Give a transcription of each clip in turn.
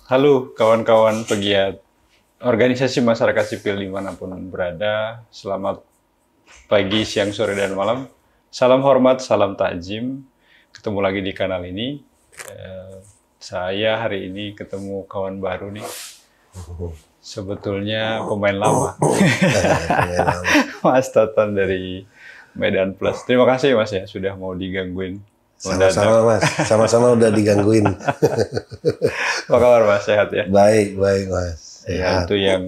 Halo kawan-kawan pegiat organisasi masyarakat sipil dimanapun berada. Selamat pagi, siang, sore, dan malam. Salam hormat, salam takzim. Ketemu lagi di kanal ini. Saya hari ini ketemu kawan baru nih. Sebetulnya pemain lama. Mas Toton dari Medan Plus. Terima kasih Mas ya sudah mau digangguin. Sama-sama Mas, sama-sama udah digangguin. Apa kabar Mas, sehat ya? Baik Mas. Ya, itu yang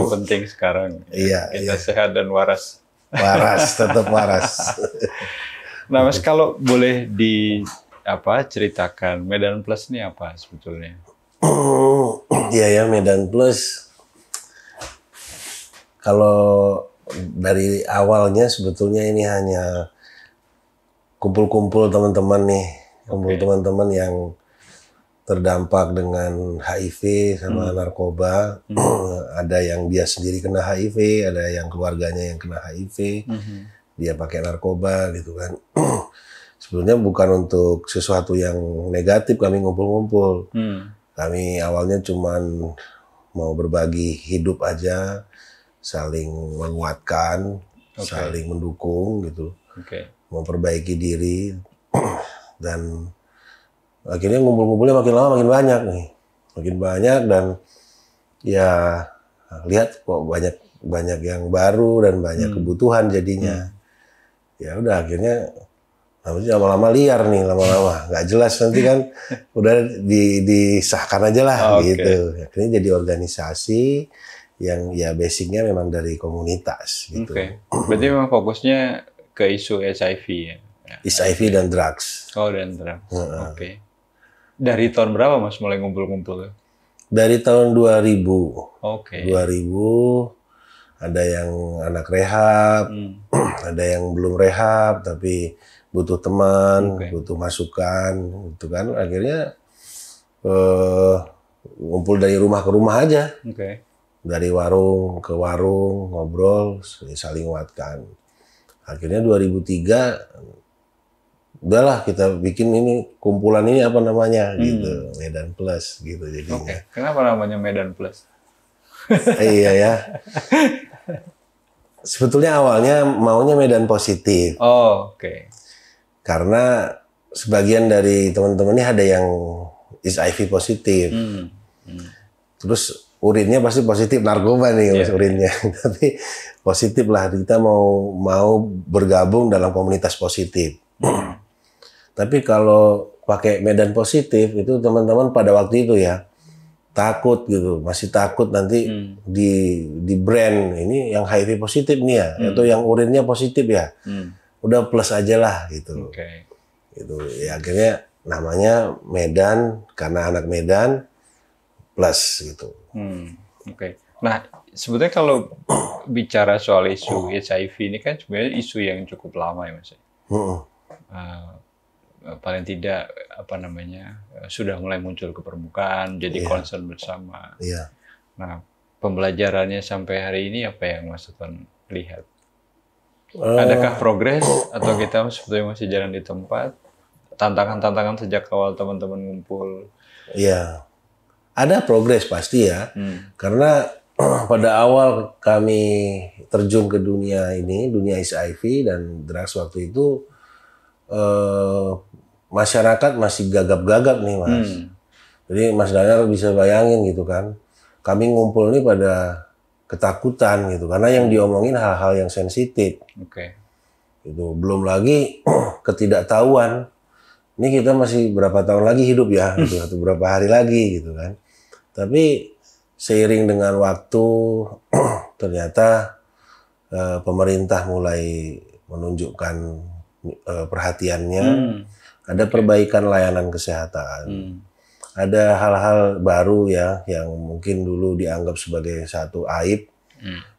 penting sekarang. Iya, Kita iya. sehat dan waras. Waras, tetap waras. Nah Mas, kalau boleh ceritakan Medan Plus ini apa sebetulnya? Iya ya, Medan Plus. Kalau dari awalnya sebetulnya ini hanya kumpul-kumpul teman-teman nih, kumpul teman-teman yang terdampak dengan HIV sama narkoba. Ada yang dia sendiri kena HIV, ada yang keluarganya yang kena HIV, dia pakai narkoba gitu kan. Sebenarnya bukan untuk sesuatu yang negatif kami ngumpul-ngumpul. Kami awalnya cuman mau berbagi hidup aja, saling menguatkan, saling mendukung gitu. Memperbaiki diri, dan akhirnya ngumpul-ngumpulnya makin lama makin banyak dan ya lihat kok banyak yang baru dan banyak kebutuhan jadinya. Ya udah akhirnya lama-lama liar nih, lama-lama nggak jelas nanti kan udah disahkan aja lah gitu. Akhirnya jadi organisasi yang ya basicnya memang dari komunitas gitu. Berarti memang fokusnya ke isu HIV ya? HIV dan drugs. Oh, dan drugs. Dari tahun berapa Mas mulai ngumpul-ngumpul? Dari tahun 2000. 2000 ada yang anak rehab, ada yang belum rehab tapi butuh teman, butuh masukan, gitu kan. Akhirnya ngumpul dari rumah ke rumah aja. Dari warung ke warung, ngobrol, saling nguatkan. Akhirnya 2003, udahlah kita bikin ini, kumpulan ini apa namanya, gitu, Medan Plus, gitu jadinya. Kenapa namanya Medan Plus? Iya ya. Sebetulnya awalnya maunya Medan Positif. Karena sebagian dari teman-teman ini ada yang HIV positif. Terus urinnya pasti positif narkoba nih, Mas, urinnya. Tapi positif lah, kita mau bergabung dalam komunitas positif. Tapi kalau pakai Medan Positif itu teman-teman pada waktu itu ya takut gitu, masih takut nanti di brand ini yang HIV positif nih ya, atau yang urinnya positif ya. Udah plus aja lah gitu. Gitu. Ya akhirnya namanya Medan karena anak Medan Plus gitu. Nah, sebetulnya kalau bicara soal isu HIV ini kan sebenarnya isu yang cukup lama ya Mas. Paling tidak sudah mulai muncul ke permukaan, jadi concern bersama. Nah, pembelajarannya sampai hari ini apa yang Mas Toton lihat? Adakah progres atau kita sebetulnya masih jalan di tempat? Tantangan-tantangan sejak awal teman-teman ngumpul? Iya, ada progres pasti ya, karena pada awal kami terjun ke dunia ini, dunia HIV dan drugs waktu itu, masyarakat masih gagap-gagap nih Mas. Jadi Mas Danar bisa bayangin gitu kan, kami ngumpul nih pada ketakutan gitu, karena yang diomongin hal-hal yang sensitif. Itu belum lagi ketidaktahuan. Ini kita masih berapa tahun lagi hidup ya, gitu, atau berapa hari lagi gitu kan. Tapi seiring dengan waktu ternyata pemerintah mulai menunjukkan perhatiannya, ada perbaikan layanan kesehatan, ada hal-hal baru ya yang mungkin dulu dianggap sebagai satu aib,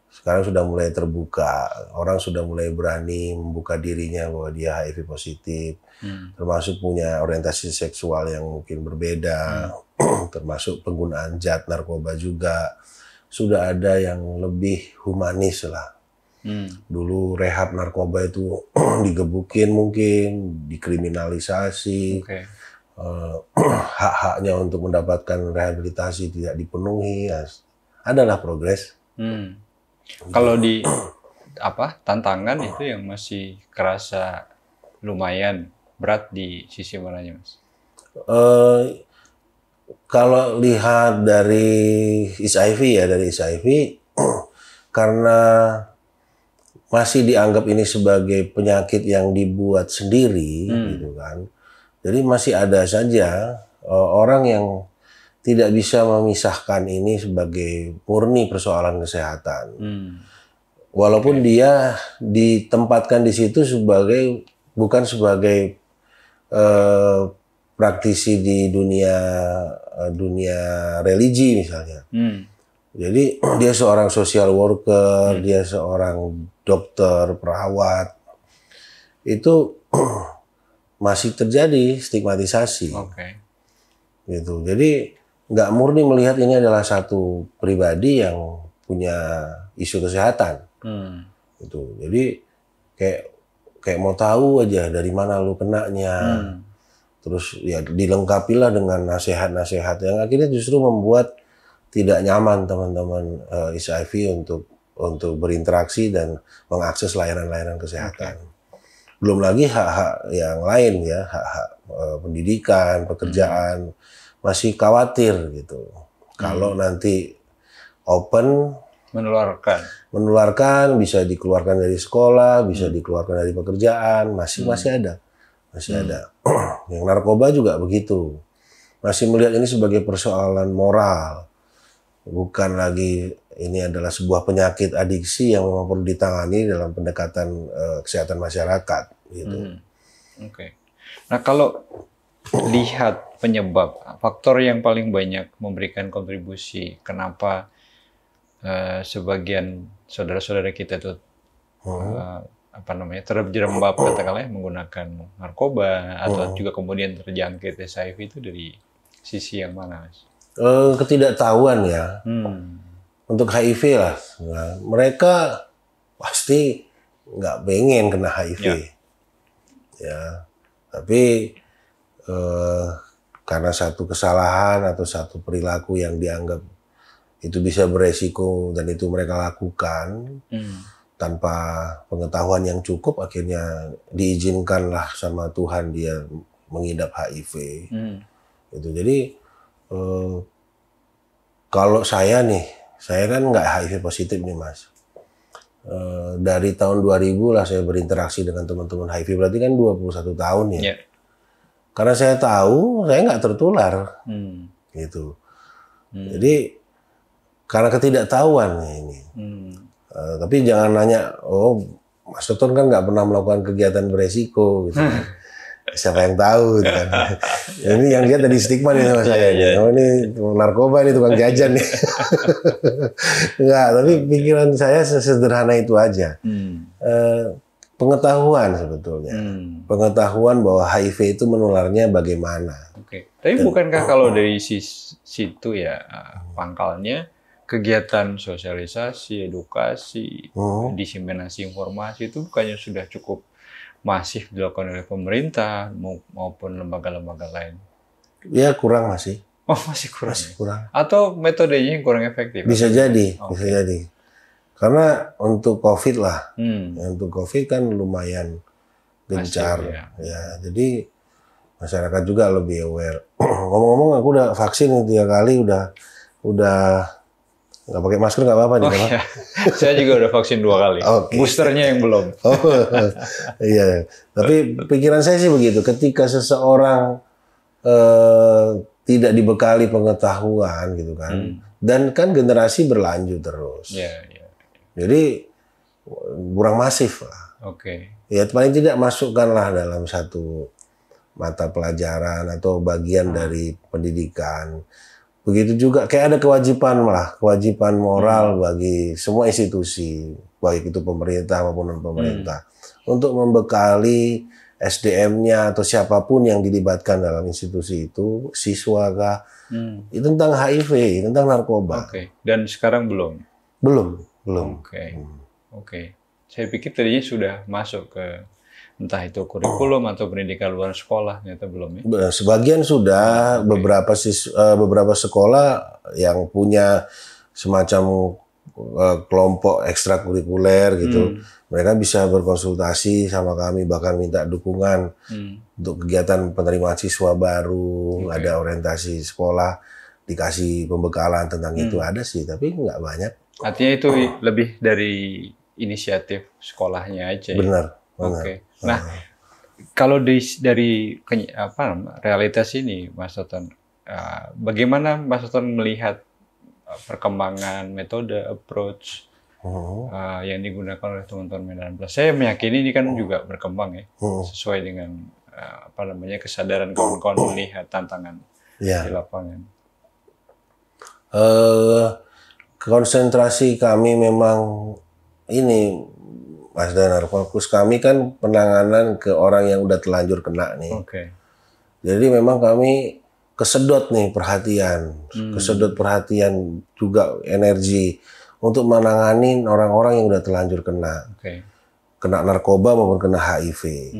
sekarang sudah mulai terbuka, orang sudah mulai berani membuka dirinya bahwa dia HIV positif, termasuk punya orientasi seksual yang mungkin berbeda, termasuk penggunaan zat narkoba juga sudah ada yang lebih humanis lah. Dulu rehab narkoba itu digebukin mungkin, dikriminalisasi, hak-haknya untuk mendapatkan rehabilitasi tidak dipenuhi, ya, adalah progres. Kalau di tantangan itu yang masih kerasa lumayan berat di sisi mananya, Mas? Kalau lihat dari HIV karena masih dianggap ini sebagai penyakit yang dibuat sendiri, gitu kan. Jadi masih ada saja orang yang tidak bisa memisahkan ini sebagai murni persoalan kesehatan. Walaupun dia ditempatkan di situ bukan sebagai praktisi di dunia religi misalnya. Jadi dia seorang social worker, dia seorang dokter, perawat. Itu masih terjadi stigmatisasi. Gitu. Jadi nggak murni melihat ini adalah satu pribadi yang punya isu kesehatan. Gitu. Jadi kayak mau tahu aja dari mana lu kenanya. Terus ya dilengkapilah dengan nasihat-nasihat yang akhirnya justru membuat tidak nyaman teman-teman HIV untuk berinteraksi dan mengakses layanan-layanan kesehatan. Belum lagi hak-hak yang lain ya, hak-hak pendidikan, pekerjaan, masih khawatir gitu. Kalau nanti open menularkan bisa dikeluarkan dari sekolah, bisa dikeluarkan dari pekerjaan, masih ada. Yang narkoba juga begitu. Masih melihat ini sebagai persoalan moral. Bukan lagi ini adalah sebuah penyakit adiksi yang memang perlu ditangani dalam pendekatan kesehatan masyarakat. Gitu. Nah kalau lihat penyebab, faktor yang paling banyak memberikan kontribusi, kenapa sebagian saudara-saudara kita itu terjerembab katakanlah menggunakan narkoba atau juga kemudian terjangkit HIV itu dari sisi yang mana, Mas? Ketidaktahuan ya. Untuk HIV lah, nah, mereka pasti nggak pengen kena HIV, ya. Tapi karena satu kesalahan atau satu perilaku yang dianggap itu bisa beresiko dan itu mereka lakukan tanpa pengetahuan yang cukup, akhirnya diizinkanlah sama Tuhan dia mengidap HIV. Gitu. Jadi kalau saya kan nggak HIV positif nih, Mas. Dari tahun 2000 lah saya berinteraksi dengan teman-teman HIV, berarti kan 21 tahun ya. Karena saya tahu saya nggak tertular, gitu. Jadi karena ketidaktahuan ini. Tapi jangan nanya, Mas Tuton kan nggak pernah melakukan kegiatan beresiko, gitu. Siapa yang tahu, gitu kan. Ini yang dia tadi stigma nih sama saya. Ini narkoba, ini tukang jajan nih. Enggak, tapi pikiran saya sesederhana itu aja. Pengetahuan sebetulnya. Pengetahuan bahwa HIV itu menularnya bagaimana. Tapi bukankah kalau dari situ ya pangkalnya, kegiatan sosialisasi, edukasi, diseminasi informasi itu bukannya sudah cukup masif dilakukan oleh pemerintah maupun lembaga-lembaga lain? Ya kurang masih. Masih kurang. Atau metodenya yang kurang efektif? Bisa jadi. Karena untuk COVID lah, untuk COVID kan lumayan gencar, ya. Jadi masyarakat juga lebih aware. Ngomong-ngomong, aku udah vaksin 3 kali, udah nggak pakai masker nggak apa-apa nih, iya. Saya juga udah vaksin 2 kali. Boosternya yang belum. Iya. Tapi pikiran saya sih begitu. Ketika seseorang tidak dibekali pengetahuan, gitu kan, dan kan generasi berlanjut terus. Jadi kurang masif lah. Ya paling tidak masukkanlah dalam satu mata pelajaran atau bagian dari pendidikan. Begitu juga kayak ada kewajiban moral bagi semua institusi, baik itu pemerintah maupun non-pemerintah, untuk membekali SDM-nya atau siapapun yang dilibatkan dalam institusi itu, siswa kah, itu tentang HIV, tentang narkoba. Dan sekarang belum? Belum. Saya pikir tadinya sudah masuk ke entah itu kurikulum atau pendidikan luar sekolah, ternyata belum ya? Sebagian sudah, beberapa sekolah yang punya semacam kelompok ekstrakurikuler gitu, mereka bisa berkonsultasi sama kami, bahkan minta dukungan untuk kegiatan penerimaan siswa baru, ada orientasi sekolah, dikasih pembekalan tentang itu, ada sih, tapi nggak banyak. Artinya itu lebih dari inisiatif sekolahnya aja. Benar. Oke. Nah, kalau dari realitas ini, Mas Toton, bagaimana Mas Toton melihat perkembangan metode approach yang digunakan oleh teman-teman Medan Plus? Saya meyakini ini kan juga berkembang ya, sesuai dengan kesadaran kawan-kawan melihat tantangan di lapangan. Konsentrasi kami memang ini, Mas Danar, fokus kami kan penanganan ke orang yang udah terlanjur kena nih. Jadi memang kami kesedot nih perhatian, kesedot perhatian juga energi untuk menangani orang-orang yang udah terlanjur kena, kena narkoba maupun kena HIV.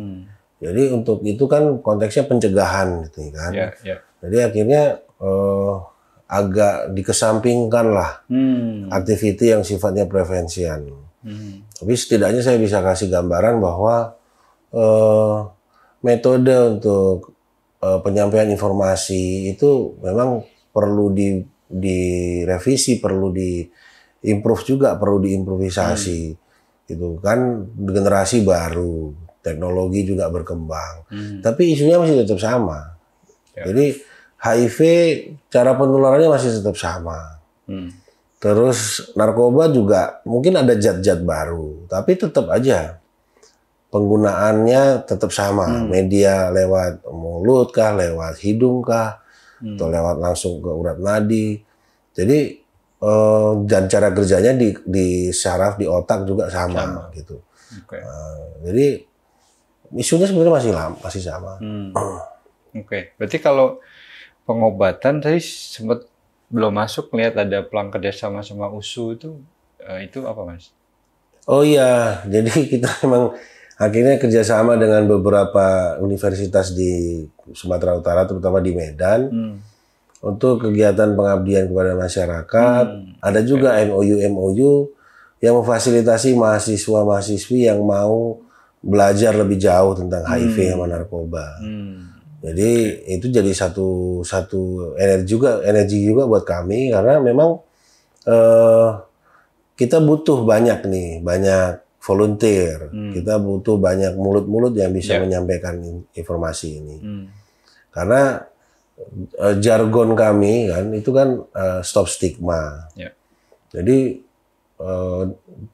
Jadi untuk itu kan konteksnya pencegahan gitu kan. Jadi akhirnya agak dikesampingkan lah aktiviti yang sifatnya prevensian. Tapi setidaknya saya bisa kasih gambaran bahwa metode untuk penyampaian informasi itu memang perlu direvisi, perlu diimprove juga, perlu diimprovisasi. Gitu kan, generasi baru, teknologi juga berkembang. Tapi isunya masih tetap sama. Jadi HIV cara penularannya masih tetap sama. Terus narkoba juga mungkin ada zat-zat baru, tapi tetap aja penggunaannya tetap sama. Media lewat mulut kah, lewat hidung kah, atau lewat langsung ke urat nadi. Jadi dan cara kerjanya di saraf, di otak juga sama. Gitu. Jadi isunya sebenarnya masih sama. Berarti kalau pengobatan tadi sempat belum masuk, melihat ada peluang kerjasama sama USU itu apa, Mas? Oh iya, jadi kita memang akhirnya kerjasama dengan beberapa universitas di Sumatera Utara, terutama di Medan, untuk kegiatan pengabdian kepada masyarakat. Ada juga MOU yang memfasilitasi mahasiswa-mahasiswi yang mau belajar lebih jauh tentang HIV sama narkoba. Jadi itu jadi satu energi juga buat kami, karena memang kita butuh banyak volunteer, kita butuh banyak mulut-mulut yang bisa menyampaikan informasi ini. Karena jargon kami kan itu kan stop stigma. Jadi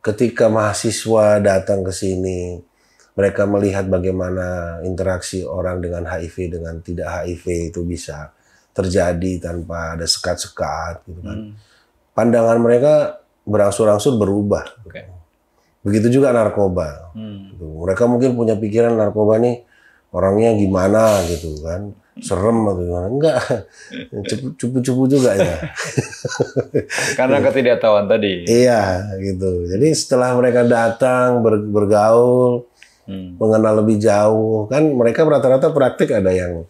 ketika mahasiswa datang ke sini, mereka melihat bagaimana interaksi orang dengan HIV dengan tidak HIV itu bisa terjadi tanpa ada sekat-sekat gitu kan. Pandangan mereka berangsur-angsur berubah. Begitu juga narkoba. Mereka mungkin punya pikiran narkoba nih orangnya gimana gitu kan. Serem atau gimana. Enggak. Cupu-cupu juga ya. Karena ketidaktahuan tadi. Iya gitu. Jadi setelah mereka datang bergaul, mengenal lebih jauh, kan mereka rata-rata praktik ada yang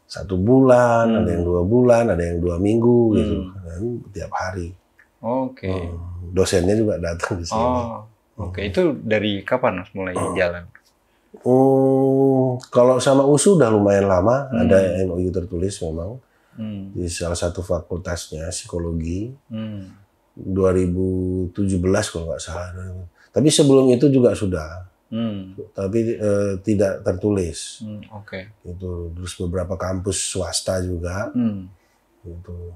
1 bulan, ada yang 2 bulan, ada yang 2 minggu gitu, kan tiap hari. Dosennya juga datang di sini. Itu dari kapan Mas mulai jalan? Kalau sama USU udah lumayan lama, ada MOU tertulis memang di salah satu fakultasnya psikologi 2017 kalau nggak salah. Tapi sebelum itu juga sudah. Tapi tidak tertulis. Gitu. Terus beberapa kampus swasta juga. Gitu.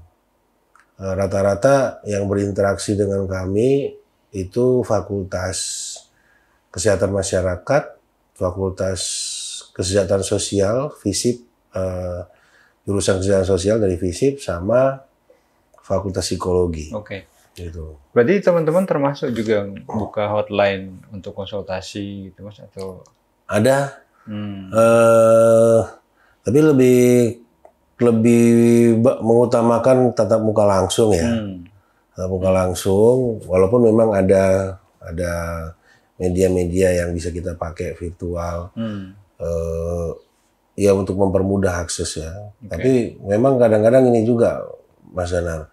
Rata-rata yang berinteraksi dengan kami itu Fakultas Kesehatan Masyarakat, Fakultas Kesejahteraan Sosial, FISIP, jurusan Kesejahteraan Sosial dari FISIP, sama Fakultas Psikologi. Gitu. Berarti teman-teman termasuk juga buka hotline untuk konsultasi gitu Mas, atau? Ada. Tapi lebih mengutamakan tatap muka langsung ya. Tatap muka langsung, walaupun memang ada media-media yang bisa kita pakai virtual. Ya untuk mempermudah akses ya. Tapi memang kadang-kadang ini juga Mas Zanar,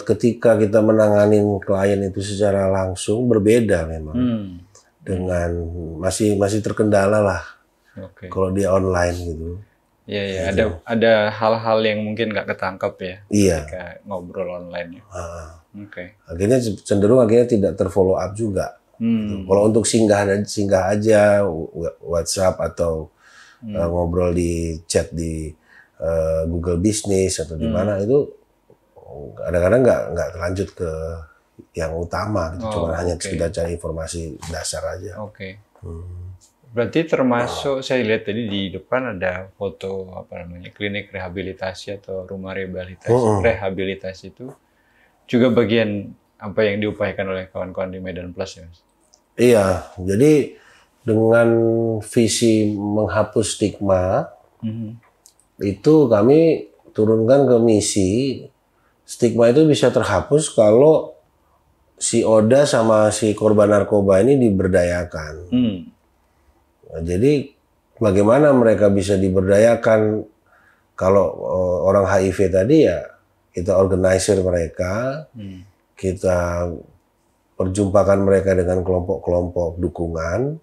ketika kita menanganin klien itu secara langsung berbeda memang. Dengan masih terkendala lah. Kalau dia online gitu. Iya, ada hal-hal yang mungkin nggak ketangkap ya. Ketika ngobrol online. Akhirnya cenderung tidak terfollow up juga. Gitu. Kalau untuk singgah aja WhatsApp atau ngobrol di chat di Google Business atau di mana itu kadang-kadang nggak terlanjut ke yang utama gitu. Cuma hanya sekedar cari informasi dasar aja. Berarti termasuk saya lihat tadi di depan ada foto klinik rehabilitasi atau rumah rehabilitasi itu juga bagian apa yang diupayakan oleh kawan-kawan di Medan Plus ya Mas? Iya, jadi dengan visi menghapus stigma itu kami turunkan ke misi stigma itu bisa terhapus kalau si Oda sama si korban narkoba ini diberdayakan. Nah, jadi bagaimana mereka bisa diberdayakan kalau orang HIV tadi ya kita organizer mereka, kita perjumpakan mereka dengan kelompok-kelompok dukungan.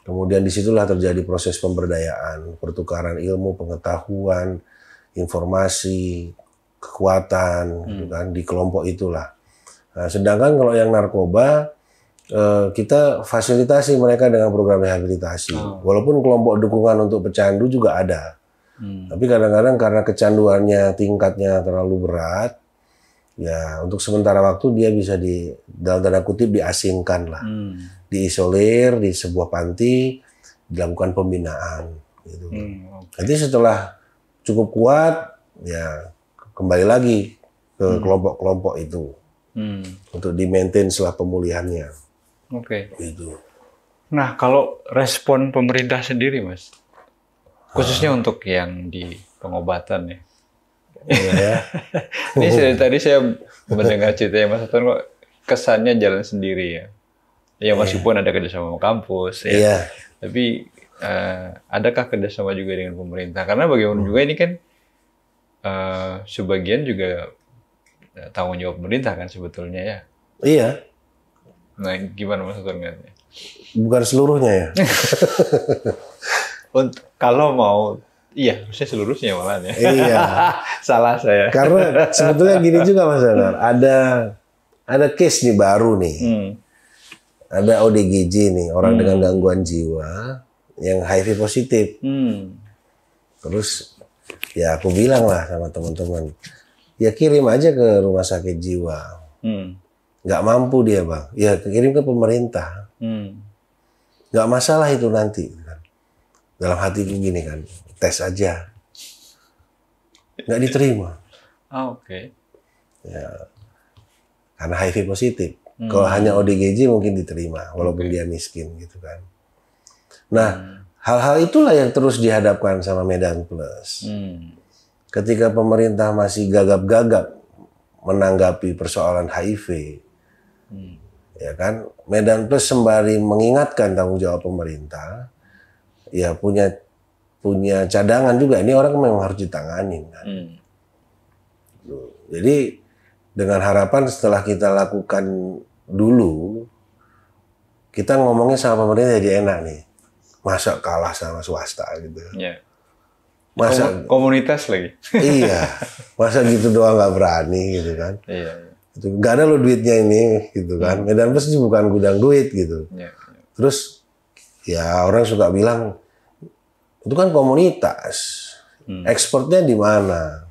Kemudian disitulah terjadi proses pemberdayaan, pertukaran ilmu, pengetahuan, informasi, kekuatan, gitu kan, di kelompok itulah. Nah, sedangkan kalau yang narkoba, kita fasilitasi mereka dengan program rehabilitasi. Walaupun kelompok dukungan untuk pecandu juga ada. Tapi kadang-kadang karena kecanduannya tingkatnya terlalu berat, ya untuk sementara waktu dia bisa dalam tanda kutip diasingkan lah. Diisolir di sebuah panti, dilakukan pembinaan. Gitu. Nanti setelah cukup kuat, ya kembali lagi ke kelompok-kelompok itu. Untuk di-maintain setelah pemulihannya. Gitu. Nah, kalau respon pemerintah sendiri, Mas, khususnya untuk yang di pengobatan ya. Ini tadi saya mendengar ceritanya Mas Anton kok kesannya jalan sendiri ya. Ya meskipun ada kerjasama sama kampus ya. Tapi adakah kerjasama juga dengan pemerintah? Karena bagaimana juga ini kan sebagian juga tanggung jawab pemerintah kan sebetulnya ya. Iya. Nah, gimana Mas Anton ngeliatnya? Bukan seluruhnya ya. Kalau mau, iya, harusnya seluruhnya malah ya. Iya. Salah saya. Karena sebetulnya gini juga Mas Zanar, ada case nih baru nih. Ada ODGJ nih, orang dengan gangguan jiwa yang HIV positif. Terus ya aku bilang lah sama teman-teman, ya kirim aja ke rumah sakit jiwa. Nggak mampu dia Bang, ya kirim ke pemerintah. Nggak masalah itu nanti. Dalam hati gini kan, tes aja. Nggak diterima. Ya, karena HIV positif. Kalau hanya ODGJ mungkin diterima, walaupun dia miskin gitu kan. Nah, hal-hal itulah yang terus dihadapkan sama Medan Plus. Ketika pemerintah masih gagap-gagap menanggapi persoalan HIV, ya kan, Medan Plus sembari mengingatkan tanggung jawab pemerintah, ya punya cadangan juga. Ini orang memang harus ditangani. Kan? Jadi dengan harapan setelah kita lakukan dulu, kita ngomongnya sama pemerintah jadi enak nih. Masa kalah sama swasta gitu. Masa komunitas lagi. Iya. Masa gitu doang nggak berani gitu kan. Gak ada lo duitnya ini gitu kan. Medan Plus bukan gudang duit gitu. Terus ya orang suka bilang itu kan komunitas. Ekspornya di mana?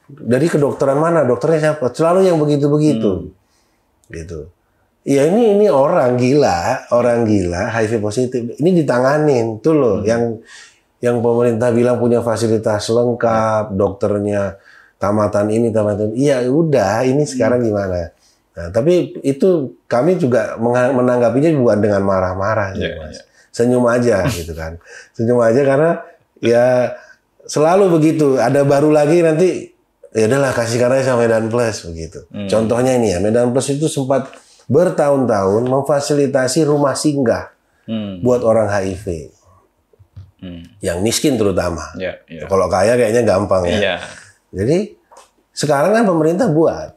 Dari kedokteran mana? Dokternya siapa? Selalu yang begitu-begitu. Gitu. Ya ini orang gila HIV positif. Ini ditanganin tuh loh yang pemerintah bilang punya fasilitas lengkap, dokternya tamatan ini. Iya udah, ini sekarang gimana? Nah, tapi itu kami juga menanggapinya bukan dengan marah-marah gitu, Mas. Senyum aja gitu kan. Senyum aja karena ya selalu begitu. Ada baru lagi nanti ya udahlah kasihkan aja sama Medan Plus begitu. Contohnya ini ya, Medan Plus itu sempat bertahun-tahun memfasilitasi rumah singgah buat orang HIV. Yang miskin terutama. Kalau kaya kayaknya gampang ya. Jadi sekarang kan pemerintah buat.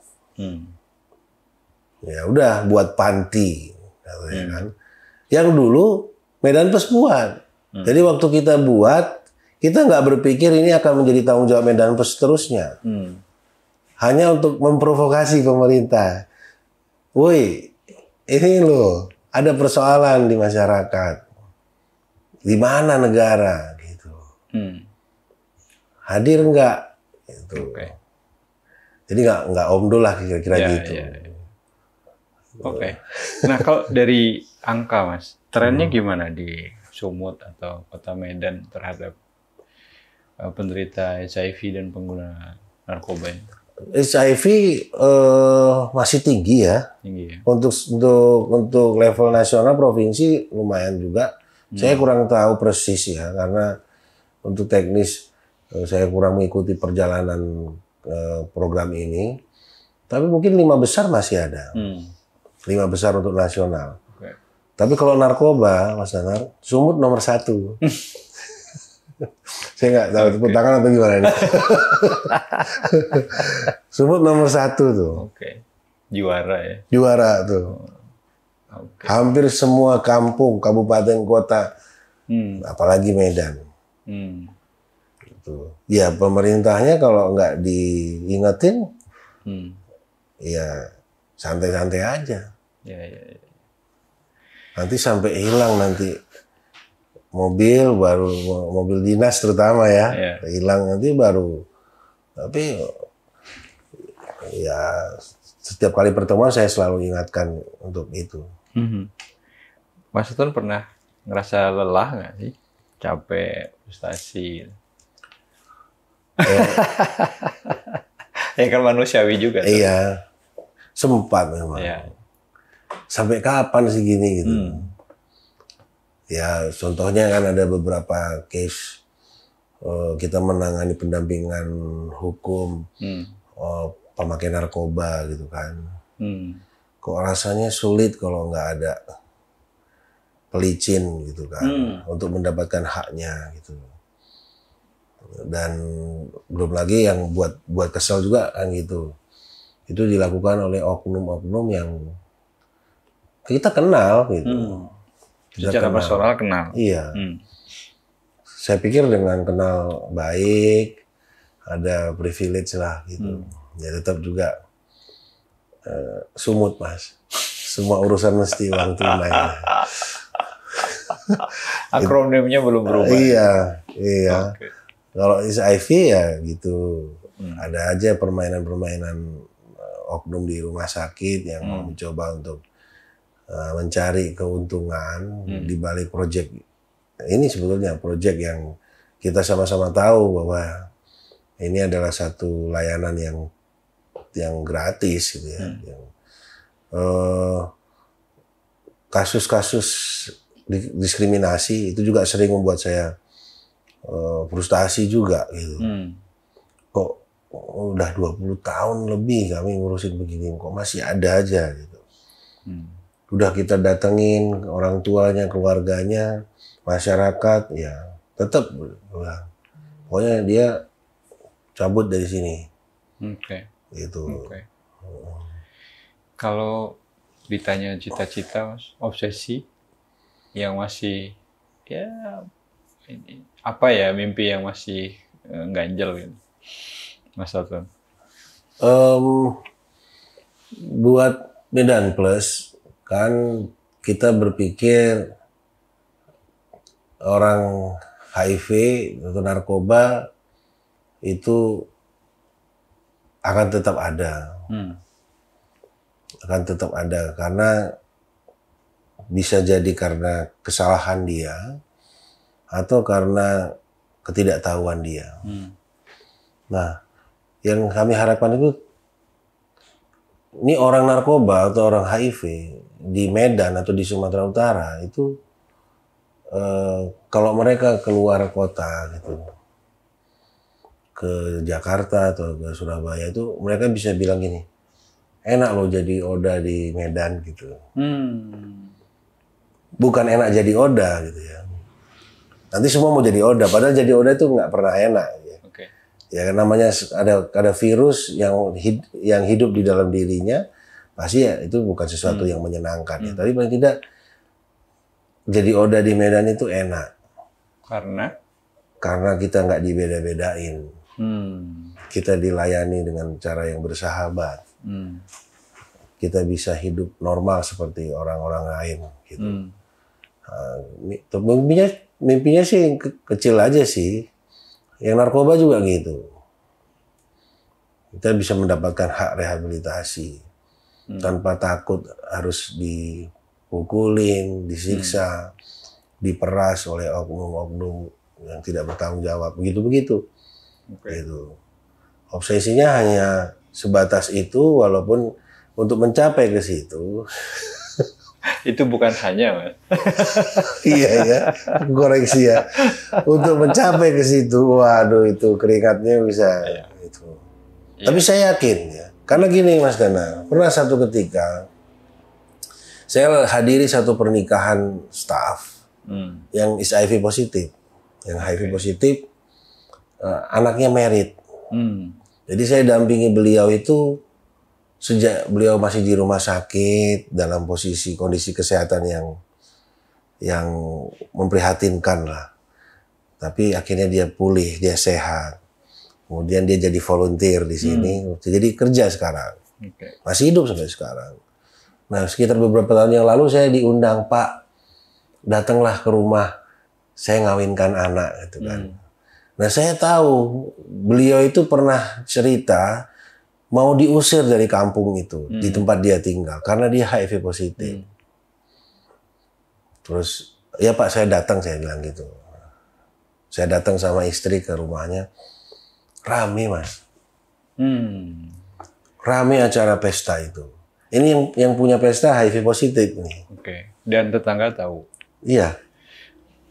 Ya udah buat panti. Kan. Yang dulu Medan Plus buat. Jadi waktu kita buat, kita nggak berpikir ini akan menjadi tanggung jawab Medan Plus seterusnya. Hanya untuk memprovokasi pemerintah. Woi, ini loh, ada persoalan di masyarakat. Di mana negara? Gitu. Hadir nggak? Gitu. Jadi nggak omdo lah kira-kira gitu. Nah kalau dari angka Mas, trennya gimana di Sumut atau Kota Medan terhadap penderita HIV dan pengguna narkoba ini? HIV masih tinggi ya. Untuk level nasional provinsi lumayan juga. Saya kurang tahu persis ya karena untuk teknis saya kurang mengikuti perjalanan program ini. Tapi mungkin 5 besar masih ada. 5 besar untuk nasional. Tapi kalau narkoba, Mas Danar, Sumut nomor 1. Saya nggak tahu tepuk tangan atau gimana nih. Sumut nomor 1 tuh. Juara ya. Juara tuh. Hampir semua kampung, kabupaten, kota, apalagi Medan. Gitu. Ya pemerintahnya kalau nggak diingetin, ya santai-santai aja. Nanti sampai hilang nanti mobil dinas terutama ya, hilang nanti baru. Tapi ya setiap kali pertemuan saya selalu ingatkan untuk itu. Mas Sutton pernah ngerasa lelah nggak sih? Capek, frustasi? Ya kan manusiawi juga. Iya, sempat memang. Sampai kapan sih gini gitu? Ya contohnya kan ada beberapa case kita menangani pendampingan hukum pemakai narkoba gitu kan. Kok rasanya sulit kalau nggak ada pelicin gitu kan untuk mendapatkan haknya gitu. Dan belum lagi yang buat kesel juga kan gitu. Itu dilakukan oleh oknum-oknum yang kita kenal gitu. Secara personal kenal. Iya. Saya pikir dengan kenal baik, ada privilege lah gitu. Ya tetap juga sumut Mas. Semua urusan mesti uang tunai. Akronimnya belum berubah. Iya. Kalau HIV ya gitu. Ada aja permainan-permainan oknum di rumah sakit yang mau mencoba untuk mencari keuntungan di balik proyek. Ini sebetulnya proyek yang kita sama-sama tahu bahwa ini adalah satu layanan yang gratis gitu ya. Kasus-kasus diskriminasi itu juga sering membuat saya frustasi juga gitu. Kok udah 20 tahun lebih kami ngurusin begini, kok masih ada aja gitu. Udah kita datengin orang tuanya, keluarganya, masyarakat, ya tetap pokoknya dia cabut dari sini. Gitu. Kalau ditanya cita-cita, Mas, obsesi yang masih ya apa ya, mimpi yang masih ganjel gitu, Mas Sutton? Buat Medan Plus kan kita berpikir orang HIV atau narkoba itu akan tetap ada. Akan tetap ada karena bisa jadi karena kesalahan dia atau karena ketidaktahuan dia. Nah, yang kami harapkan itu ini orang narkoba atau orang HIV di Medan atau di Sumatera Utara itu kalau mereka keluar kota gitu ke Jakarta atau ke Surabaya itu mereka bisa bilang gini, enak loh jadi Oda di Medan gitu. Bukan enak jadi Oda gitu ya. Nanti semua mau jadi Oda, padahal jadi Oda itu nggak pernah enak. Ya. Ya namanya ada virus yang hidup di dalam dirinya, pasti ya itu bukan sesuatu yang menyenangkan. Ya. Tapi paling tidak jadi Oda di Medan itu enak. Karena kita nggak dibeda-bedain. Kita dilayani dengan cara yang bersahabat. Kita bisa hidup normal seperti orang-orang lain. Gitu. Mimpinya sih kecil aja sih. Yang narkoba juga gitu. Kita bisa mendapatkan hak rehabilitasi tanpa takut harus dipukulin, disiksa, diperas oleh oknum-oknum yang tidak bertanggung jawab. Begitu-begitu. Gitu. Obsesinya hanya sebatas itu, walaupun untuk mencapai ke situ. Itu bukan hanya, Mas. Iya ya, koreksi ya. Untuk mencapai ke situ, waduh itu keringatnya bisa. Itu. Tapi saya yakin ya, karena gini Mas Dana, pernah satu ketika saya hadiri satu pernikahan staf yang is HIV positif, positif, anaknya married. Jadi saya dampingi beliau itu sejak beliau masih di rumah sakit dalam kondisi kesehatan yang memprihatinkan lah. Tapi akhirnya dia pulih, dia sehat. Kemudian dia jadi volunteer di sini, jadi kerja sekarang. Masih hidup sampai sekarang. Nah, sekitar beberapa tahun yang lalu saya diundang, Pak, datanglah ke rumah, saya ngawinkan anak gitu kan. Nah, saya tahu beliau itu pernah cerita mau diusir dari kampung itu, di tempat dia tinggal, karena dia HIV positif. Terus, ya Pak saya datang, saya bilang gitu. Saya datang sama istri ke rumahnya, rame Mas. Rame acara pesta itu. Ini yang punya pesta HIV positif nih. Dan tetangga tahu? Iya.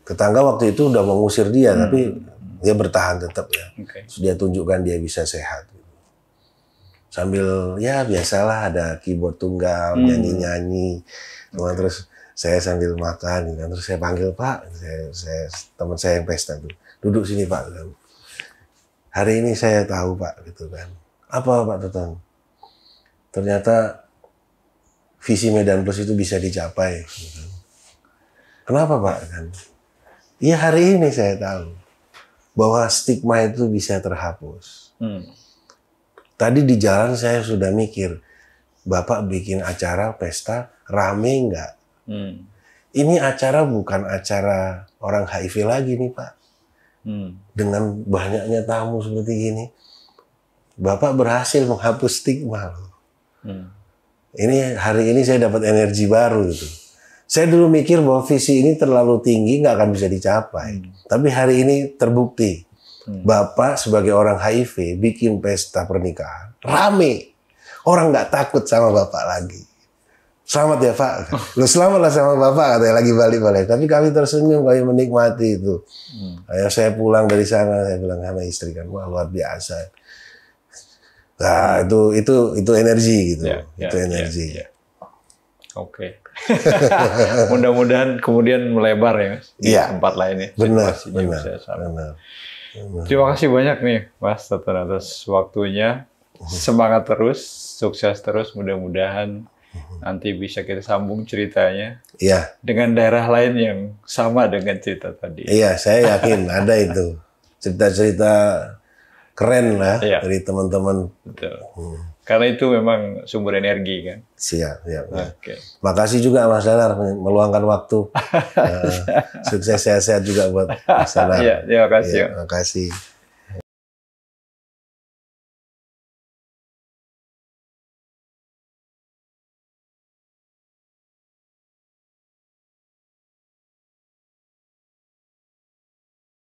Tetangga waktu itu udah mengusir dia, tapi dia bertahan tetap ya. Terus dia tunjukkan dia bisa sehat. Sambil ya biasalah ada keyboard tunggal, nyanyi-nyanyi. Terus saya sambil makan, gitu. Terus saya panggil Pak, teman saya yang pesta tuh, duduk sini Pak. Hari ini saya tahu Pak, gitu kan. Apa Pak Tutan? Ternyata visi Medan Plus itu bisa dicapai. Gitu. Kenapa Pak? Kan? Ya hari ini saya tahu bahwa stigma itu bisa terhapus. Tadi di jalan saya sudah mikir, Bapak bikin acara pesta rame nggak? Ini acara bukan acara orang HIV lagi nih Pak. Dengan banyaknya tamu seperti ini, Bapak berhasil menghapus stigma loh. Ini hari ini saya dapat energi baru gitu. Saya dulu mikir bahwa visi ini terlalu tinggi nggak akan bisa dicapai. Tapi hari ini terbukti. Bapak sebagai orang HIV bikin pesta pernikahan rame, orang nggak takut sama Bapak lagi. Selamat ya Pak, lu selamatlah sama Bapak katanya lagi balik. Tapi kami tersenyum, kami menikmati itu. Saya pulang dari sana, saya bilang sama istri kan, wah luar biasa. Nah itu energi gitu, itu energi. Oke. Mudah-mudahan kemudian melebar ya Mas, di tempat lainnya. Benar. Terima kasih banyak nih Mas atas waktunya. Semangat terus, sukses terus. Mudah-mudahan nanti bisa kita sambung ceritanya dengan daerah lain yang sama dengan cerita tadi. Iya, saya yakin ada itu cerita-cerita keren lah dari teman-teman. Betul. Karena itu memang sumber energi kan. Siap. Makasih juga Mas Danar meluangkan waktu. Sukses sehat-sehat juga buat Mas Danar. Terima kasih. Terima kasih.